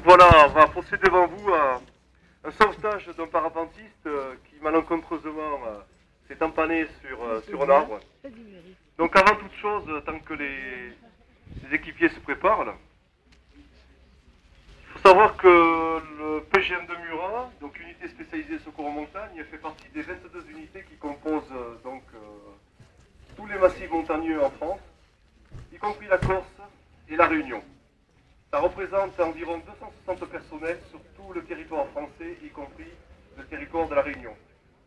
Voilà, on va procéder devant vous à un sauvetage d'un parapentiste qui malencontreusement s'est empané sur un arbre. Donc avant toute chose, tant que les équipiers se préparent, là, il faut savoir que le PGM de Murat, donc unité spécialisée secours en montagne, fait partie des 22 unités qui composent tous les massifs montagneux en France, y compris la Corse et la Réunion. Ça représente environ 260 personnels sur tout le territoire français, y compris le territoire de la Réunion.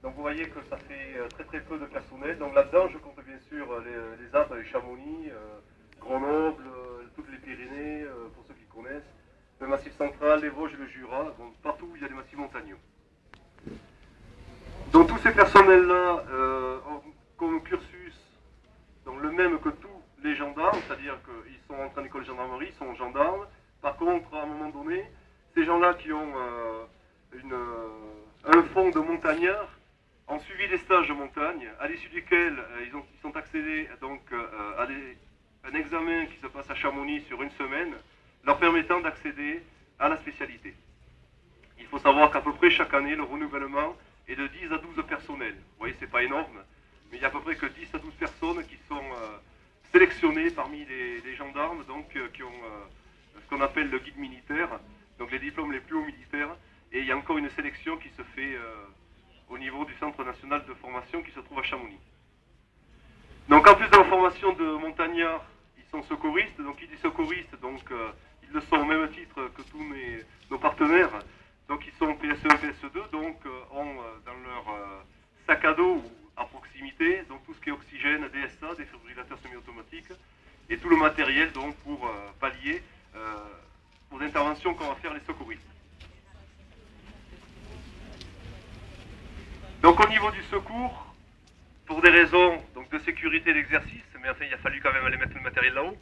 Donc vous voyez que ça fait très peu de personnel. Donc là-dedans, je compte bien sûr les Alpes, les Chamonix, Grenoble, toutes les Pyrénées, pour ceux qui connaissent, le Massif central, les Vosges et le Jura, donc partout où il y a des massifs montagneux. Donc tous ces personnels-là ont comme cursus donc, le même que tous les gendarmes, c'est-à-dire qu'ils sont entrés en école de gendarmerie, ils sont gendarmes. Par contre, à un moment donné, ces gens-là qui ont un fond de montagnard ont suivi des stages de montagne, à l'issue duquel ils sont accédés donc, à un examen qui se passe à Chamonix sur une semaine, leur permettant d'accéder à la spécialité. Il faut savoir qu'à peu près chaque année, le renouvellement est de 10 à 12 personnels. Vous voyez, c'est pas énorme, mais il n'y a à peu près que 10 à 12 personnes qui sont sélectionnés parmi les gendarmes donc, qui ont ce qu'on appelle le guide militaire, donc les diplômes les plus hauts militaires, et il y a encore une sélection qui se fait au niveau du Centre national de formation qui se trouve à Chamonix. Donc en plus de la formation de montagnards, ils sont secouristes, donc qui dit secouriste, donc ils le sont au même titre que tous nos partenaires, donc ils sont PSE1, PSE2, donc ont dans leur sac à dos à proximité, donc tout ce qui est oxygène, DSA, défibrillateurs semi-automatiques, et tout le matériel donc pour pallier aux interventions qu'ont à faire les secouristes. Donc au niveau du secours, pour des raisons donc, de sécurité d'exercice, mais enfin il a fallu quand même aller mettre le matériel là-haut.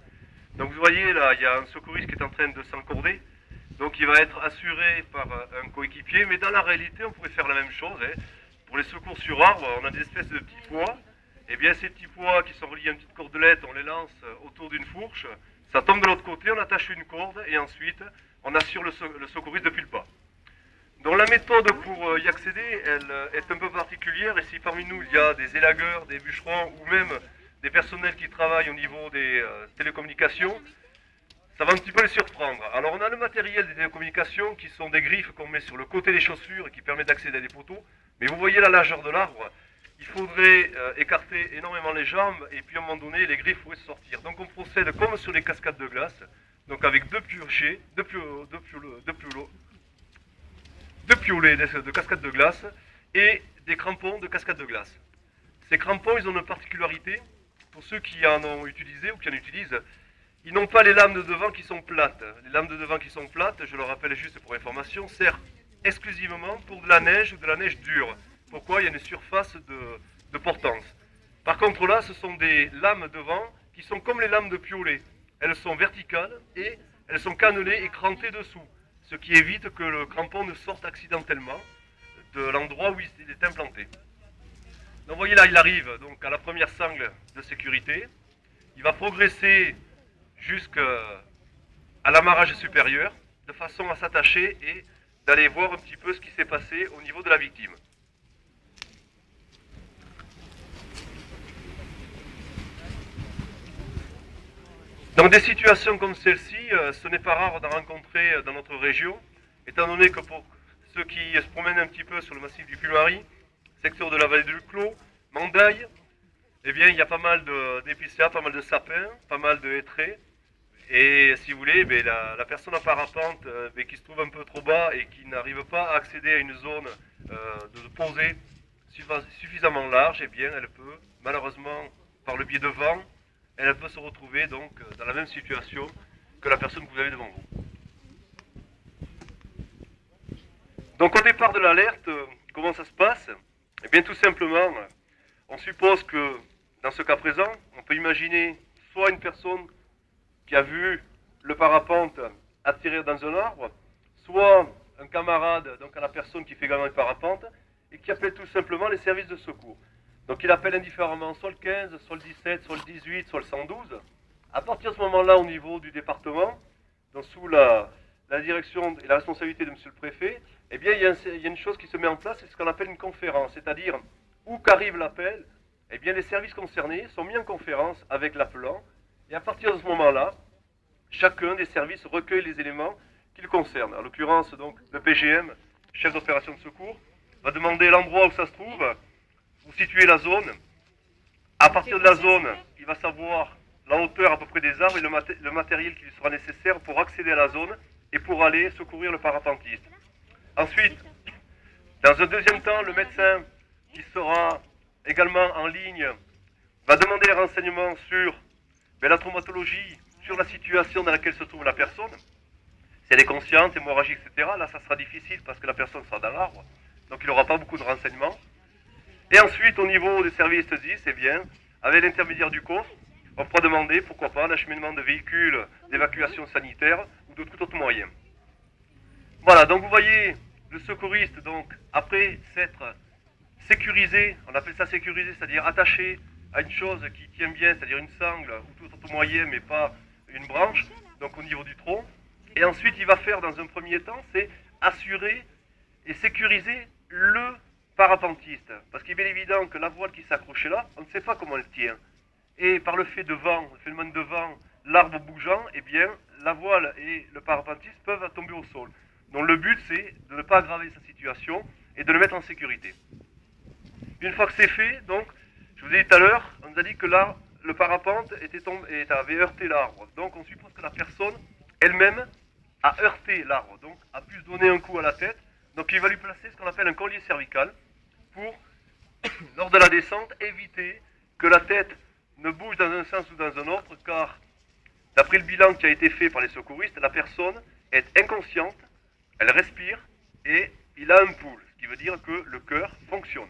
Donc vous voyez là, il y a un secouriste qui est en train de s'encorder, donc il va être assuré par un coéquipier, mais dans la réalité on pourrait faire la même chose. Hein. Pour les secours sur arbre, on a des espèces de petits poids. Et bien ces petits poids qui sont reliés à une petite cordelette, on les lance autour d'une fourche, ça tombe de l'autre côté, on attache une corde et ensuite on assure le secouriste depuis le pas. Donc la méthode pour y accéder, elle est un peu particulière, et si parmi nous il y a des élagueurs, des bûcherons ou même des personnels qui travaillent au niveau des télécommunications, ça va un petit peu les surprendre. Alors on a le matériel des télécommunications qui sont des griffes qu'on met sur le côté des chaussures et qui permettent d'accéder à des poteaux, mais vous voyez la largeur de l'arbre, il faudrait écarter énormément les jambes et puis à un moment donné les griffes pourraient sortir. Donc on procède comme sur les cascades de glace, donc avec deux piolets de cascade de glace et des crampons de cascade de glace. Ces crampons, ils ont une particularité, pour ceux qui en ont utilisé ou qui en utilisent, ils n'ont pas les lames de devant qui sont plates. Les lames de devant qui sont plates, je le rappelle juste pour information, servent exclusivement pour de la neige ou de la neige dure. Pourquoi? Il y a une surface de portance. Par contre là, ce sont des lames devant qui sont comme les lames de piolet. Elles sont verticales et elles sont cannelées et crantées dessous, ce qui évite que le crampon ne sorte accidentellement de l'endroit où il est implanté. Donc vous voyez là, il arrive donc à la première sangle de sécurité. Il va progresser jusqu'à l'amarrage supérieur, de façon à s'attacher et d'aller voir un petit peu ce qui s'est passé au niveau de la victime. Dans des situations comme celle-ci, ce n'est pas rare d'en rencontrer dans notre région, étant donné que pour ceux qui se promènent un petit peu sur le massif du Puy-Marie, secteur de la vallée du Clos, Mandaille, eh bien il y a pas mal d'épicéas, pas mal de sapins, pas mal de hêtraies. Et si vous voulez, la personne en parapente qui se trouve un peu trop bas et qui n'arrive pas à accéder à une zone de posée suffisamment large, eh bien elle peut, malheureusement, par le biais de vent, elle peut se retrouver donc dans la même situation que la personne que vous avez devant vous. Donc au départ de l'alerte, comment ça se passe? Eh bien tout simplement, on suppose que dans ce cas présent, on peut imaginer soit une personne qui a vu le parapente atterrir dans un arbre, soit un camarade, donc à la personne qui fait également le parapente, et qui appelle tout simplement les services de secours. Donc il appelle indifféremment soit le 15, soit le 17, soit le 18, soit le 112. À partir de ce moment-là, au niveau du département, donc sous la la direction et la responsabilité de monsieur le préfet, eh bien, il y a une chose qui se met en place, c'est ce qu'on appelle une conférence, c'est-à-dire, où qu'arrive l'appel, eh bien, les services concernés sont mis en conférence avec l'appelant, et à partir de ce moment-là, chacun des services recueille les éléments qui le concernent. En l'occurrence, donc, le PGM, chef d'opération de secours, va demander l'endroit où ça se trouve, où situer la zone. À partir de la zone, il va savoir la hauteur à peu près des arbres et le matériel qui lui sera nécessaire pour accéder à la zone et pour aller secourir le parapentiste. Ensuite, dans un deuxième temps, le médecin qui sera également en ligne va demander des renseignements sur la traumatologie, sur la situation dans laquelle se trouve la personne. Si elle est consciente, hémorragique, etc., là ça sera difficile parce que la personne sera dans l'arbre, donc il n'aura pas beaucoup de renseignements. Et ensuite, au niveau des services 10, eh bien, avec l'intermédiaire du COF, on pourra demander, pourquoi pas, l'acheminement de véhicules d'évacuation sanitaire ou de tout autre moyen. Voilà, donc vous voyez, le secouriste, donc, après s'être sécurisé, on appelle ça sécurisé, c'est-à-dire attaché à une chose qui tient bien, c'est-à-dire une sangle ou tout autre moyen, mais pas une branche, donc au niveau du tronc. Et ensuite, il va faire, dans un premier temps, c'est assurer et sécuriser le parapentiste. Parce qu'il est bien évident que la voile qui s'accrochait là, on ne sait pas comment elle tient. Et par le fait de vent, le phénomène de vent, l'arbre bougeant, eh bien, la voile et le parapentiste peuvent tomber au sol. Donc le but, c'est de ne pas aggraver sa situation et de le mettre en sécurité. Une fois que c'est fait, donc, je vous ai dit tout à l'heure, on nous a dit que là, le parapente avait heurté l'arbre. Donc on suppose que la personne elle-même a heurté l'arbre, donc a pu se donner un coup à la tête. Donc il va lui placer ce qu'on appelle un collier cervical pour, lors de la descente, éviter que la tête ne bouge dans un sens ou dans un autre, car d'après le bilan qui a été fait par les secouristes, la personne est inconsciente, elle respire et il a un pouls, ce qui veut dire que le cœur fonctionne.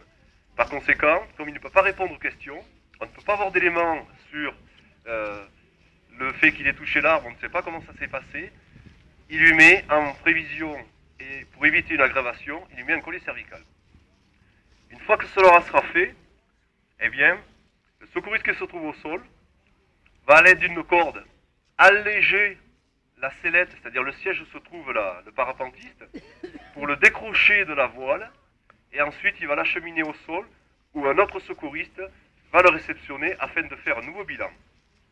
Par conséquent, comme il ne peut pas répondre aux questions, on ne peut pas avoir d'éléments sur le fait qu'il ait touché l'arbre, on ne sait pas comment ça s'est passé, il lui met en prévision, et pour éviter une aggravation, il lui met un collier cervical. Une fois que cela sera fait, eh bien, le secouriste qui se trouve au sol va à l'aide d'une corde alléger la sellette, c'est-à-dire le siège où se trouve le parapentiste, pour le décrocher de la voile, et ensuite il va l'acheminer au sol, où un autre secouriste va le réceptionner afin de faire un nouveau bilan.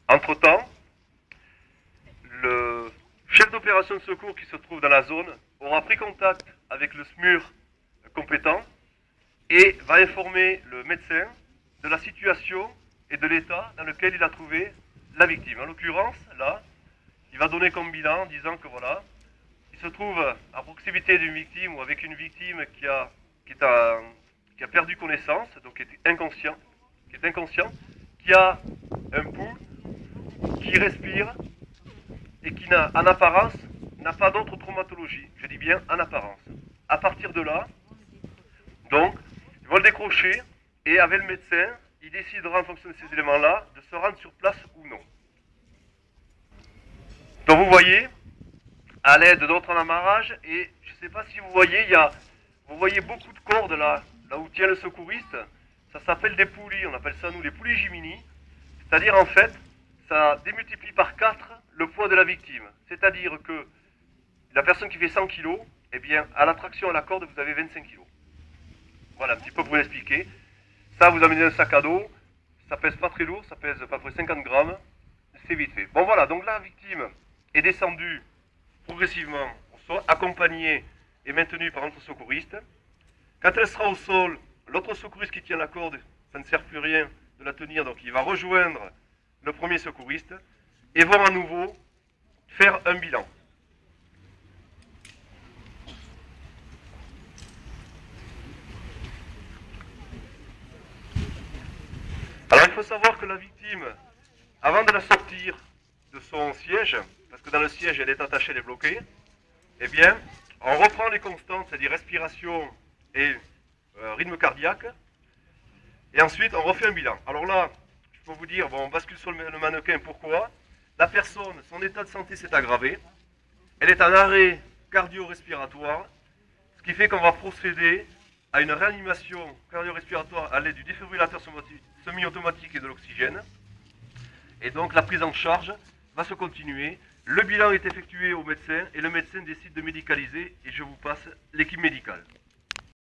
Entre-temps, le chef d'opération de secours qui se trouve dans la zone aura pris contact avec le SMUR compétent et va informer le médecin de la situation et de l'état dans lequel il a trouvé la victime. En l'occurrence, là, il va donner comme bilan en disant que voilà, il se trouve à proximité d'une victime ou avec une victime qui a perdu connaissance, donc qui est inconscient, qui a un pouls, qui respire et qui n'a, en apparence, n'a pas d'autre traumatologie. Je dis bien en apparence. À partir de là, donc, il va le décrocher et avec le médecin, il décidera en fonction de ces éléments-là de se rendre sur place ou non. Donc vous voyez, à l'aide d'autres en amarrage, et je ne sais pas si vous voyez, vous voyez beaucoup de cordes là où tient le secouriste, ça s'appelle des poulies, on appelle ça nous les poulies Jiminy, c'est-à-dire en fait, ça démultiplie par 4 le poids de la victime. C'est-à-dire que la personne qui fait 100 kg, eh bien, à la traction à la corde, vous avez 25 kg. Voilà, un petit peu pour vous l'expliquer. Ça, vous amenez un sac à dos, ça pèse pas très lourd, ça pèse à peu près 50 grammes, c'est vite fait. Bon voilà, donc la victime est descendue progressivement au sol, accompagnée et maintenue par notre secouriste. Quand elle sera au sol, l'autre secouriste qui tient la corde, ça ne sert plus rien de la tenir, donc il va rejoindre le premier secouriste et vont à nouveau faire un bilan. Alors il faut savoir que la victime, avant de la sortir de son siège, parce que dans le siège elle est attachée, elle est bloquée, eh bien, on reprend les constantes, c'est-à-dire respiration et rythme cardiaque, et ensuite on refait un bilan. Alors là, je peux vous dire, bon, on bascule sur le mannequin, pourquoi? La personne, son état de santé s'est aggravé, elle est en arrêt cardio-respiratoire, ce qui fait qu'on va procéder à une réanimation cardio-respiratoire à l'aide du défibrillateur semi-automatique et de l'oxygène. Et donc la prise en charge va se continuer Le bilan est effectué au médecin et le médecin décide de médicaliser et je vous passe l'équipe médicale.